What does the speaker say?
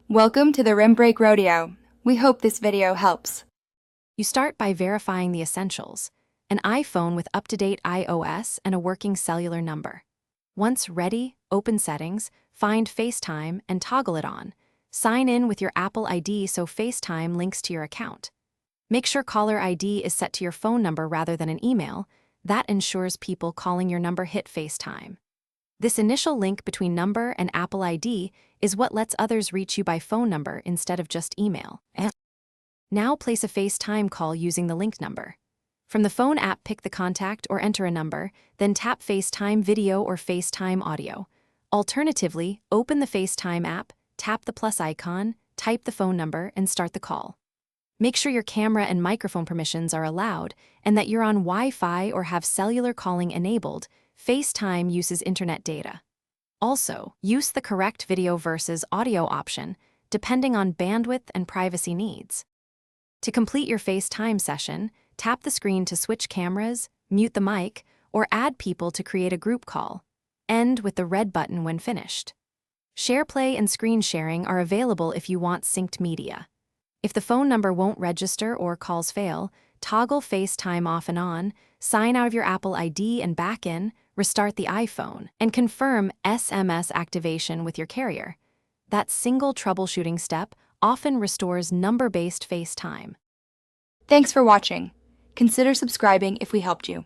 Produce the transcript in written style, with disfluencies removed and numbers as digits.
Welcome to the Rim Break Rodeo. We hope this video helps. You start by verifying the essentials: an iPhone with up-to-date iOS and a working cellular number. Once ready, open Settings, find FaceTime and toggle it on. Sign in with your Apple ID so FaceTime links to your account. Make sure caller ID is set to your phone number rather than an email. That ensures people calling your number hit FaceTime. This initial link between number and Apple ID is what lets others reach you by phone number instead of just email. Now place a FaceTime call using the link number. From the phone app, pick the contact or enter a number, then tap FaceTime Video or FaceTime Audio. Alternatively, open the FaceTime app, tap the plus icon, type the phone number, and start the call. Make sure your camera and microphone permissions are allowed and that you're on Wi-Fi or have cellular calling enabled. FaceTime uses internet data. Also, use the correct video versus audio option, depending on bandwidth and privacy needs. To complete your FaceTime session, tap the screen to switch cameras, mute the mic, or add people to create a group call. End with the red button when finished. SharePlay and screen sharing are available if you want synced media. If the phone number won't register or calls fail, toggle FaceTime off and on, sign out of your Apple ID and back in, restart the iPhone, and confirm SMS activation with your carrier. That single troubleshooting step often restores number-based FaceTime. Thanks for watching. Consider subscribing if we helped you.